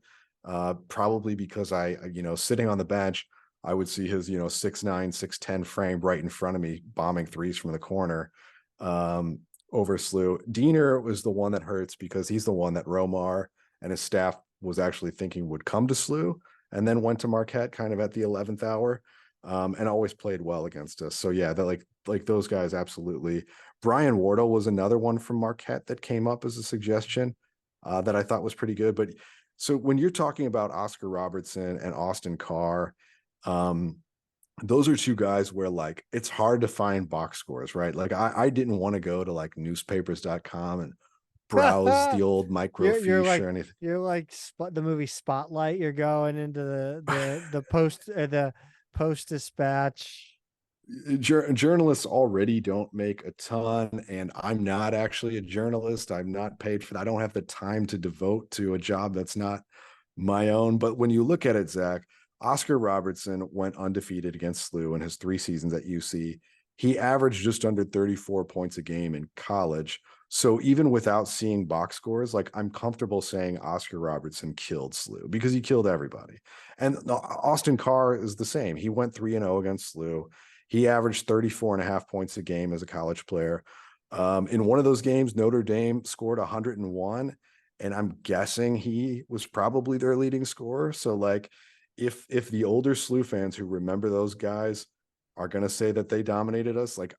Probably because I sitting on the bench, I would see his 6'9", 6'10" frame right in front of me, bombing threes from the corner over SLU. Diener was the one that hurts because he's the one that Romar and his staff was actually thinking would come to SLU, and then went to Marquette kind of at the 11th hour, and always played well against us. So yeah, that like those guys, absolutely. Brian Wardle was another one from Marquette that came up as a suggestion that I thought was pretty good. But so when you're talking about Oscar Robertson and Austin Carr, those are 2 guys where like it's hard to find box scores, right? Like I didn't want to go to like newspapers.com and browse the old microfiche or anything. You're like the movie Spotlight. You're going into the Post Dispatch. Journalists already don't make a ton, and I'm not actually a journalist. I'm not paid for that. I don't have the time to devote to a job that's not my own. But when you look at it, Zach, Oscar Robertson went undefeated against SLU in his 3 seasons at UC. He averaged just under 34 points a game in college. So even without seeing box scores, like, I'm comfortable saying Oscar Robertson killed SLU because he killed everybody. And Austin Carr is the same. He went 3-0 against SLU. He averaged 34.5 points a game as a college player. In one of those games, Notre Dame scored 101, and I'm guessing he was probably their leading scorer. So like, if the older SLU fans who remember those guys are going to say that they dominated us, like,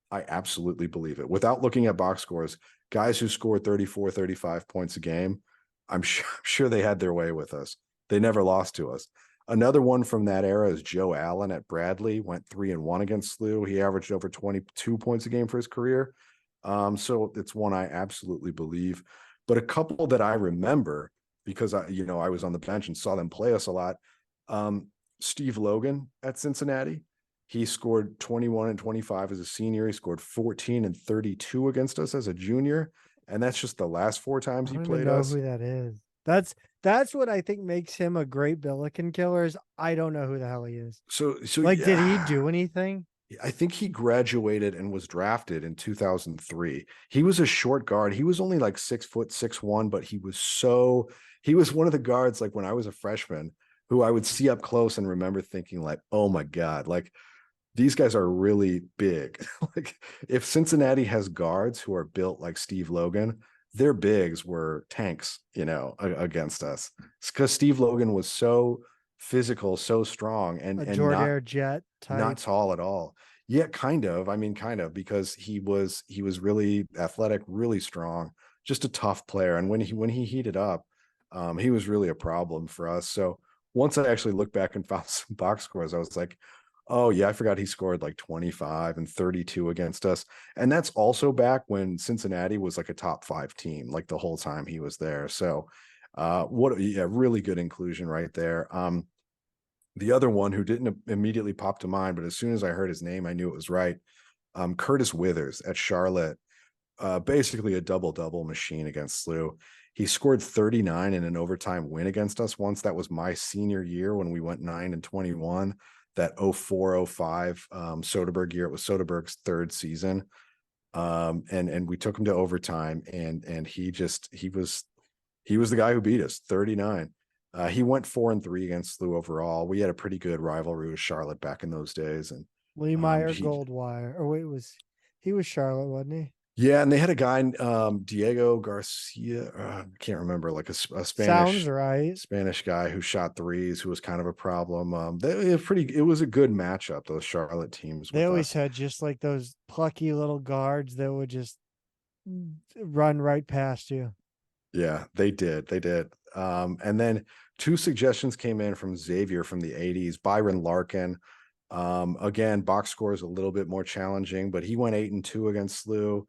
I absolutely believe it. Without looking at box scores, guys who scored 34, 35 points a game, I'm sure they had their way with us. They never lost to us. Another one from that era is Joe Allen at Bradley, went 3-1 against SLU. He averaged over 22 points a game for his career. So it's one I absolutely believe. But a couple that I remember, because I was on the bench and saw them play us a lot. Steve Logan at Cincinnati. He scored 21 and 25 as a senior. He scored 14 and 32 against us as a junior. And that's just the last 4 times he played us. I don't know who that is. That's what I think makes him a great Billiken killer, is I don't know who the hell he is. So like, did he do anything? I think he graduated and was drafted in 2003. He was a short guard. He was only like 6 foot 6'1", but he was one of the guards, like when I was a freshman, who I would see up close and remember thinking like, oh my God, like, these guys are really big. Like, if Cincinnati has guards who are built like Steve Logan, their bigs were tanks, against us. It's because Steve Logan was so physical, so strong, and Jordan Jet type. Not tall at all. Yeah, kind of. I mean, kind of, because he was really athletic, really strong, just a tough player. And when he heated up, he was really a problem for us. So once I actually looked back and found some box scores, I was like, oh yeah, I forgot he scored like 25 and 32 against us. And that's also back when Cincinnati was like a top 5 team, like the whole time he was there. So Really good inclusion right there. The other one who didn't immediately pop to mind, but as soon as I heard his name, I knew it was right. Curtis Withers at Charlotte, basically a double-double machine against SLU. He scored 39 in an overtime win against us once. That was my senior year when we went 9-21. That 04-05 Soderberg year. It was Soderberg's third season. And we took him to overtime, and he was the guy who beat us 39. He went 4-3 against SLU overall. We had a pretty good rivalry with Charlotte back in those days. And Lee Meyer Goldwire. Or wait, he was Charlotte, wasn't he? Yeah, and they had a guy, Diego Garcia. I can't remember, like a Sounds right. Spanish guy who shot threes, who was kind of a problem. It was a good matchup. Those Charlotte teams. They always had just like those plucky little guards that would just run right past you. Yeah, they did. And then two suggestions came in from Xavier from the 80s. Byron Larkin. Again, box score is a little bit more challenging, but he went 8-2 against SLU.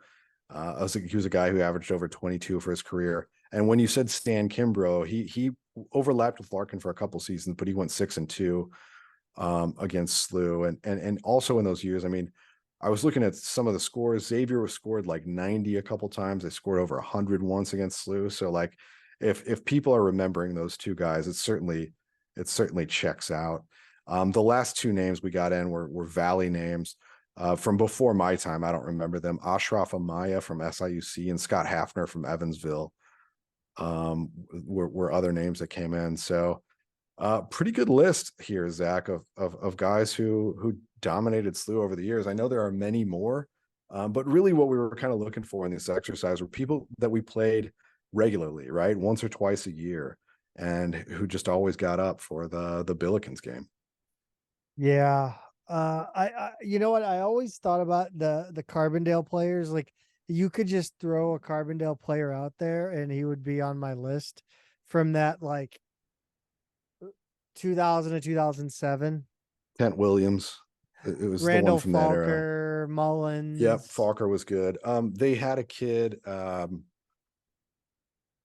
He was a guy who averaged over 22 for his career. And when you said Stan Kimbrough, he overlapped with Larkin for a couple seasons, but he went 6-2 against SLU. And also in those years, I mean, I was looking at some of the scores. Xavier was scored like 90 a couple times. They scored over 100 once against SLU. So like, if people are remembering those two guys, it certainly checks out. The last two names we got in were Valley names from before my time. I don't remember them. Ashraf Amaya from SIUC and Scott Hafner from Evansville were other names that came in. So pretty good list here, Zach, of guys who dominated SLU over the years. I know there are many more, but really what we were kind of looking for in this exercise were people that we played regularly, right? Once or twice a year, and who just always got up for the Billikens game. Yeah. I you know what? I always thought about the Carbondale players. Like, you could just throw a Carbondale player out there and he would be on my list from that, like 2000 to 2007. Kent Williams. It was Randall the one from that era. Falker, Mullins. Yep, Falker was good. They had a kid.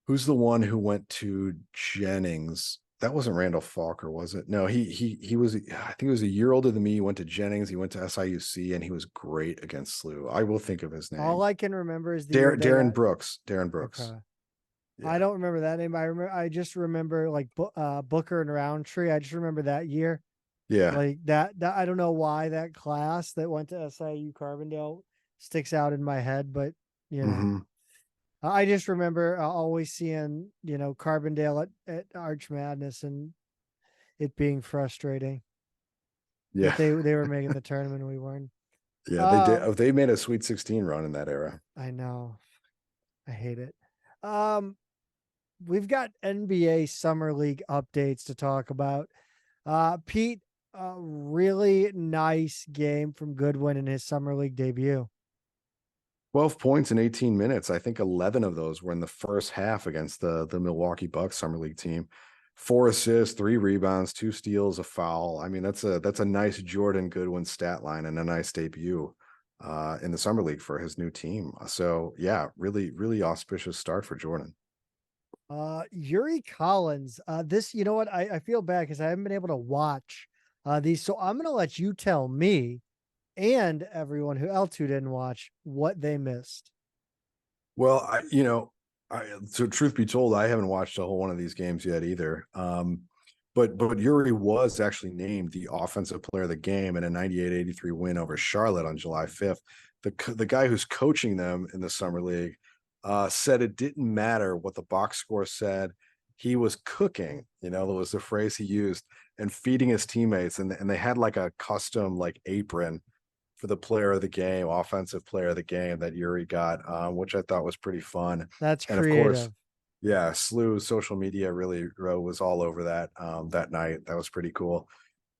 Who's the one who went to Jennings? That wasn't Randall Falker, was it? No, he was. I think he was a year older than me. He went to Jennings. He went to SIUC, and he was great against SLU. I will think of his name. All I can remember is Darren Brooks. Darren Brooks. Okay. Yeah. I don't remember that name. I just remember like Booker and Roundtree. I just remember that year. Yeah, like that. I don't know why that class that went to SIU Carbondale sticks out in my head, but you know. Mm-hmm. I just remember always seeing, Carbondale at Arch Madness and it being frustrating. Yeah, they were making the tournament and we weren't. Yeah, they did. They made a Sweet 16 run in that era. I know. I hate it. We've got NBA Summer League updates to talk about. Pete, a really nice game from Goodwin in his Summer League debut. 12 points in 18 minutes. I think 11 of those were in the first half against the Milwaukee Bucks Summer League team. 4 assists, 3 rebounds, 2 steals, a foul. I mean, that's a nice Jordan Goodwin stat line and a nice debut in the Summer League for his new team. So yeah, really, really auspicious start for Jordan. Yuri Collins. This, you know what? I feel bad because I haven't been able to watch these. So I'm going to let you tell me and everyone else who didn't watch what they missed. Well, so truth be told, I haven't watched a whole one of these games yet either. But Yuri was actually named the offensive player of the game in a 98-83 win over Charlotte on July 5th. The guy who's coaching them in the Summer League said it didn't matter what the box score said. He was cooking, that was the phrase he used, and feeding his teammates. And they had like a custom like apron for the player of the game, offensive player of the game that Yuri got, which I thought was pretty fun. That's and creative. Of course, yeah, SLU social media really was all over that that night. That was pretty cool.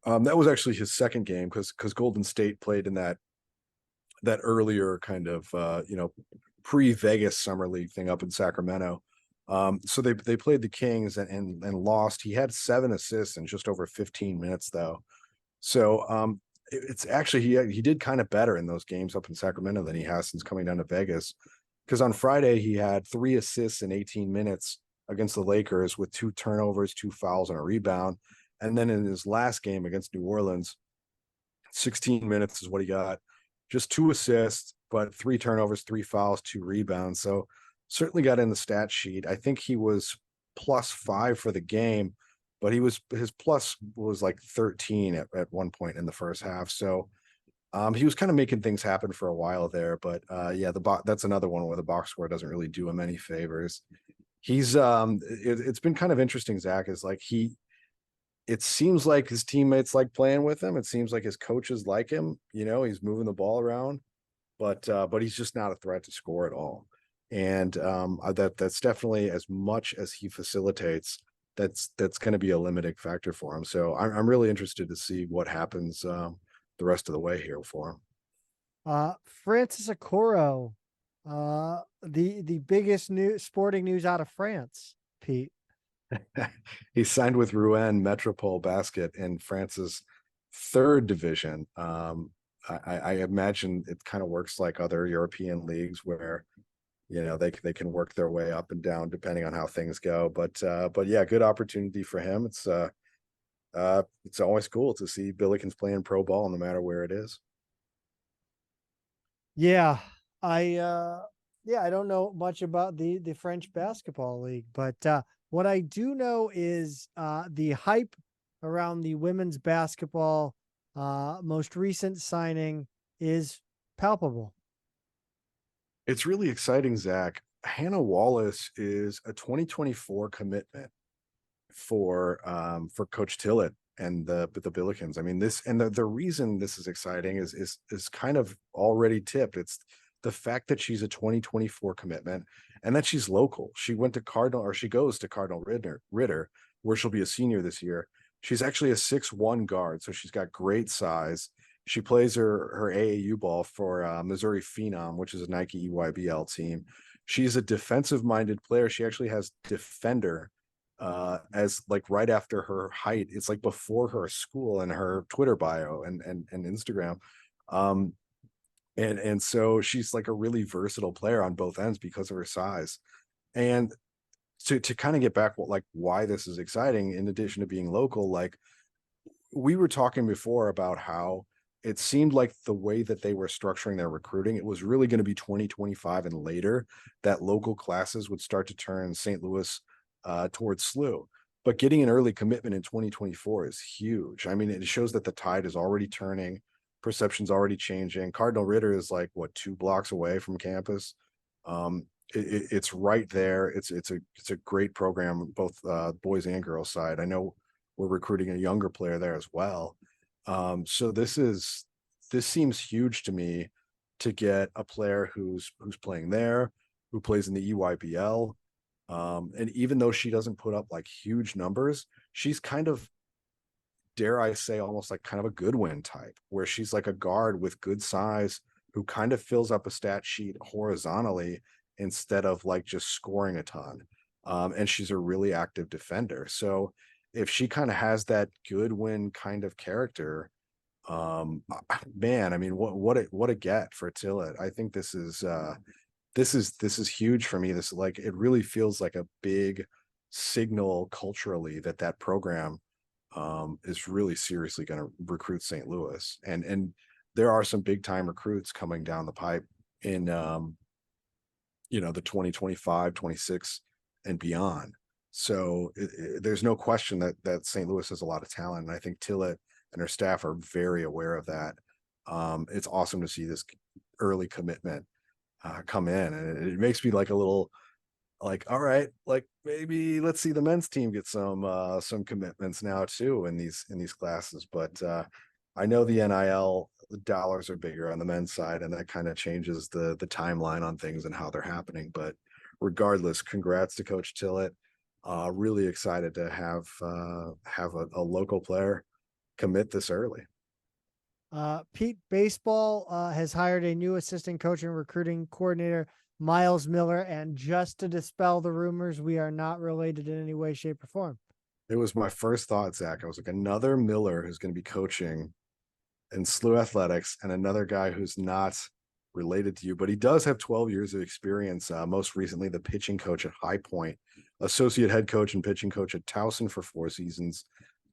That was actually his second game because Golden State played in that earlier kind of pre-Vegas Summer League thing up in Sacramento. So they played the Kings and lost. He had 7 assists in just over 15 minutes though. So it's actually he did kind of better in those games up in Sacramento than he has since coming down to Vegas, because on Friday he had 3 assists in 18 minutes against the Lakers with 2 turnovers, 2 fouls, and a rebound. And then in his last game against New Orleans, 16 minutes is what he got. Just 2 assists, but 3 turnovers, 3 fouls, 2 rebounds. So certainly got in the stat sheet. I think he was +5 for the game, but his plus was like 13 at one point in the first half. So he was kind of making things happen for a while there. But yeah, that's another one where the box score doesn't really do him any favors. He's it's been kind of interesting, Zach, is like it seems like his teammates like playing with him. It seems like his coaches like him. He's moving the ball around, but he's just not a threat to score at all. And that's definitely, as much as he facilitates, that's going to be a limiting factor for him. So I'm really interested to see what happens the rest of the way here for him. Francis Okoro, the biggest sporting news out of France, Pete. He signed with Rouen Metropole Basket in France's 3rd division. I imagine it kind of works like other European leagues where they can work their way up and down depending on how things go. But yeah, good opportunity for him. It's always cool to see Billikens playing pro ball no matter where it is. Yeah, I don't know much about the French basketball league, but what I do know is the hype around the women's basketball most recent signing is palpable. It's really exciting, Zach. Hannah Wallace is a 2024 commitment for Coach Tillett and the Billikens. I mean, the reason this is exciting is kind of already tipped. It's the fact that she's a 2024 commitment and that she's local. She went to Cardinal, or she goes to Cardinal Ritter, where she'll be a senior this year. She's actually a 6'1" guard, so she's got great size. She plays her AAU ball for Missouri Phenom, which is a Nike EYBL team. She's a defensive-minded player. She actually has defender as like right after her height. It's like before her school and her Twitter bio and Instagram. And so she's like a really versatile player on both ends because of her size. And to kind of get back why this is exciting, in addition to being local, like we were talking before about how it seemed like the way that they were structuring their recruiting, it was really going to be 2025 and later that local classes would start to turn St. Louis towards SLU. But getting an early commitment in 2024 is huge. I mean, it shows that the tide is already turning, perception's already changing. Cardinal Ritter is like 2 blocks away from campus. It's right there. It's a great program, both boys and girls side. I know we're recruiting a younger player there as well. So this seems huge to me, to get a player who's playing there, who plays in the EYBL. And even though she doesn't put up like huge numbers, she's kind of, dare I say, almost like kind of a Goodwin type, where she's like a guard with good size who kind of fills up a stat sheet horizontally instead of like just scoring a ton. And she's a really active defender. So if she kind of has that Goodwin kind of character, man, I mean, what a get for Tillett. I think this is huge for me. This, like, it really feels like a big signal culturally that program is really seriously going to recruit St. Louis, and there are some big time recruits coming down the pipe in the 2025, 26 and beyond. So there's no question that St. Louis has a lot of talent, and I think Tillett and her staff are very aware of that. It's awesome to see this early commitment come in, and it makes me like a little like, all right, like maybe let's see the men's team get some commitments now too in these classes. But I know the NIL dollars are bigger on the men's side, and that kind of changes the timeline on things and how they're happening. But regardless, congrats to Coach Tillett. Really excited to have a local player commit this early. Pete, baseball has hired a new assistant coach and recruiting coordinator, Miles Miller, and just to dispel the rumors, we are not related in any way, shape, or form. It was my first thought, Zach. I was like, another Miller who's going to be coaching in SLU athletics, and another guy who's not related to you, but he does have 12 years of experience. Most recently, the pitching coach at High Point associate head coach and pitching coach at Towson for 4 seasons,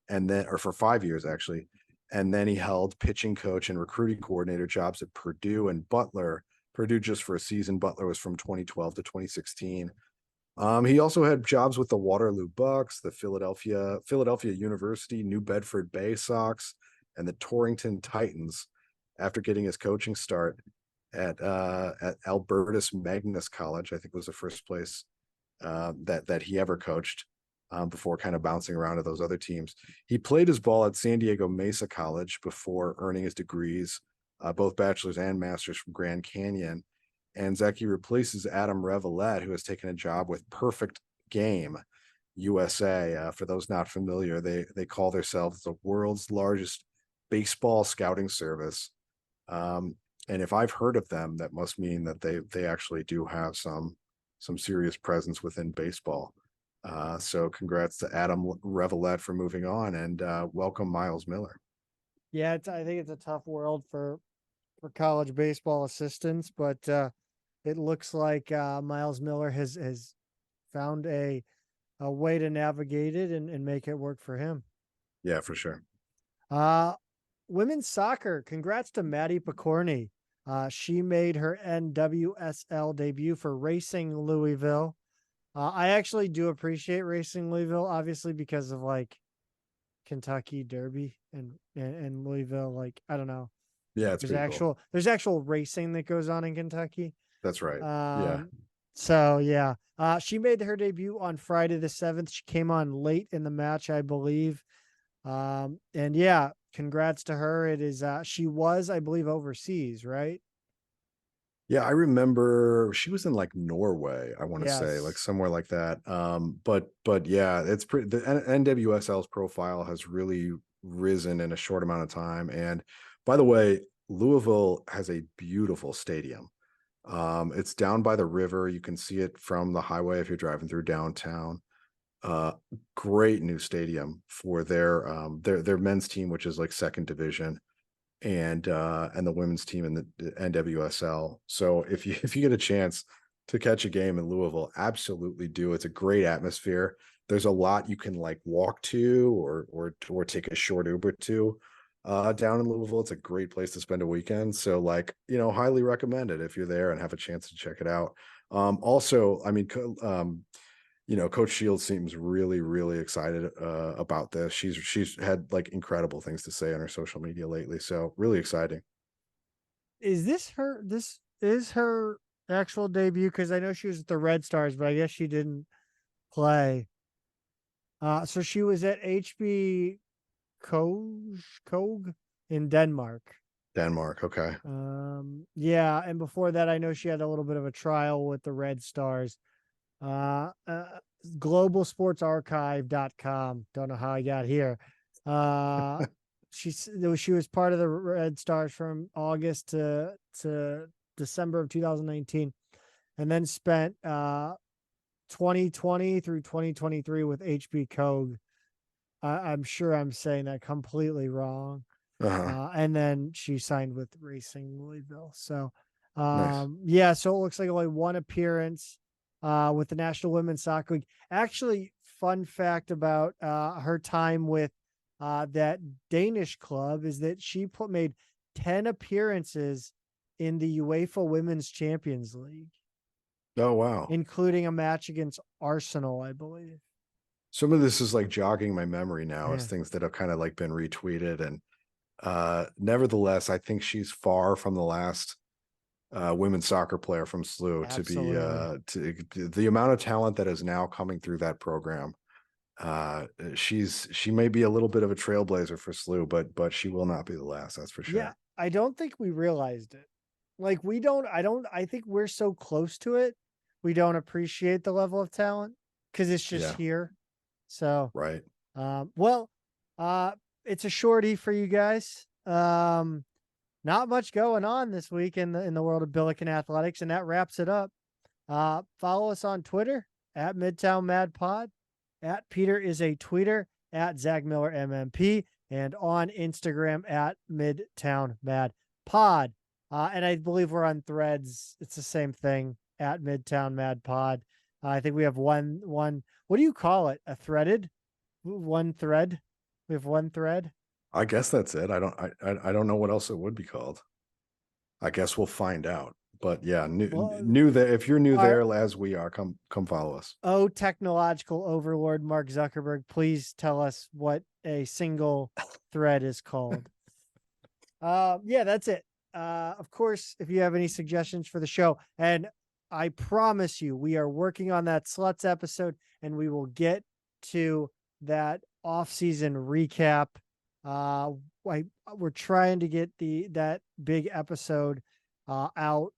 for 5 years actually. And then he held pitching coach and recruiting coordinator jobs at Purdue and Butler. Purdue just for a season. Butler was from 2012 to 2016. He also had jobs with the Waterloo Bucks, the Philadelphia University, New Bedford Bay Sox, and the Torrington Titans after getting his coaching start at Albertus Magnus College. I think was the first place that he ever coached before kind of bouncing around to those other teams. He played his ball at San Diego Mesa College before earning his degrees, both bachelor's and master's from Grand Canyon. And Zach, replaces Adam Revelette, who has taken a job with Perfect Game USA. For those not familiar, they call themselves the world's largest baseball scouting service. And if I've heard of them, that must mean that they actually do have some serious presence within baseball. So congrats to Adam Revelette for moving on, and welcome Miles Miller. Yeah, I think it's a tough world for college baseball assistants, but it looks like Miles Miller has found a way to navigate it and make it work for him. Yeah, for sure. Women's soccer, congrats to Maddie Pokorny. She made her NWSL debut for Racing Louisville. I actually do appreciate Racing Louisville, obviously, because of like Kentucky Derby and Louisville. Like, I don't know. Yeah, it's there's actual racing that goes on in Kentucky. That's right. Yeah. So yeah, she made her debut on Friday the 7th. She came on late in the match, I believe. And yeah, congrats to her. It is, she was, I believe, overseas, right? Yeah, I remember she was in like Norway, I want to say, Yes. like somewhere like that. But yeah, it's pretty, the NWSL's profile has really risen in a short amount of time. And by the way, Louisville has a beautiful stadium. It's down by the river. You can see it from the highway if you're driving through downtown. Great new stadium for their men's team, which is like second division, and the women's team in the NWSL. So if you get a chance to catch a game in Louisville, absolutely do. It's a great atmosphere. There's a lot you can like walk to or take a short Uber to down in Louisville. It's a great place to spend a weekend. So like, highly recommend it if you're there and have a chance to check it out. Also, I mean, Coach Shields seems really, really excited about this. She's had like incredible things to say on her social media lately. So really exciting. Is this her actual debut? Because I know she was at the Red Stars, but I guess she didn't play. So she was at HB Kog in Denmark. Denmark, okay. Yeah, and before that, I know she had a little bit of a trial with the Red Stars. Globalsportsarchive.com. Don't know how I got here. She was part of the Red Stars from August to December of 2019, and then spent 2020 through 2023 with HB Kog. I'm sure I'm saying that completely wrong. And then she signed with Racing Louisville. So nice. Yeah, so it looks like only one appearance with the National Women's Soccer League. Actually, fun fact about her time with that Danish club is that she made 10 appearances in the UEFA Women's Champions League. Oh, wow. Including a match against Arsenal, I believe. Some of this is like jogging my memory now as things that have kind of like been retweeted. And nevertheless, I think she's far from the last women's soccer player from SLU. Absolutely. To the amount of talent that is now coming through that program. She may be a little bit of a trailblazer for SLU, but she will not be the last. That's for sure. Yeah, I don't think we realized it. Like I think we're so close to it. We don't appreciate the level of talent because it's just here. So, right. It's a shorty for you guys. Not much going on this week in the world of Billiken athletics, and that wraps it up. Follow us on Twitter at Midtown Mad Pod, at Peter is a tweeter, at Zach Miller MMP, and on Instagram at Midtown Mad Pod. And I believe we're on Threads. It's the same thing at Midtown Mad Pod. I think we have one what do you call it? A threaded? One thread? We have one thread? I guess that's it. I don't know what else it would be called. I guess we'll find out. But yeah, new that if you're new there as we are, come follow us. Oh, technological overlord Mark Zuckerberg, please tell us what a single thread is called. Yeah, that's it. Of course, if you have any suggestions for the show, and I promise you, we are working on that sluts episode, and we will get to that off-season recap. We're trying to get that big episode out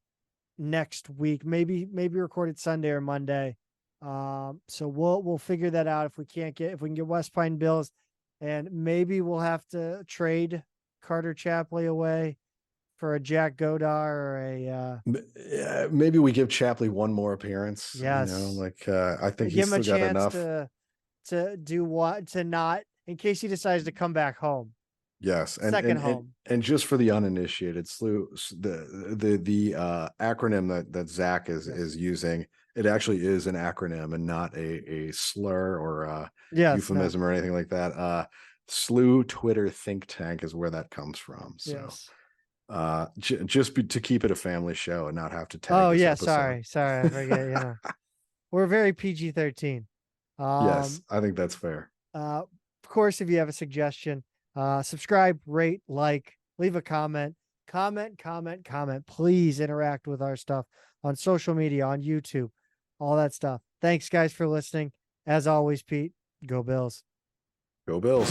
next week, maybe recorded Sunday or Monday. So we'll figure that out if we can get West Pine Bills, and maybe we'll have to trade Carter Chapley away for a Jack Godar or a maybe we give Chapley one more appearance. Yes. I think he's still got enough to do what, to not, in case he decides to come back home. Yes, home. And just for the uninitiated, the acronym that Zach is using, it actually is an acronym and not a slur or a euphemism or anything like that. SLU Twitter think tank is where that comes from. So, just to keep it a family show and not have to tag. Oh yeah, episode. sorry, I forget. We're very PG-13. Yes, I think that's fair. Of course, if you have a suggestion, subscribe, rate, like, leave a comment. Please interact with our stuff on social media, on YouTube, all that stuff. Thanks, guys, for listening. As always, Pete, go Bills. Go Bills.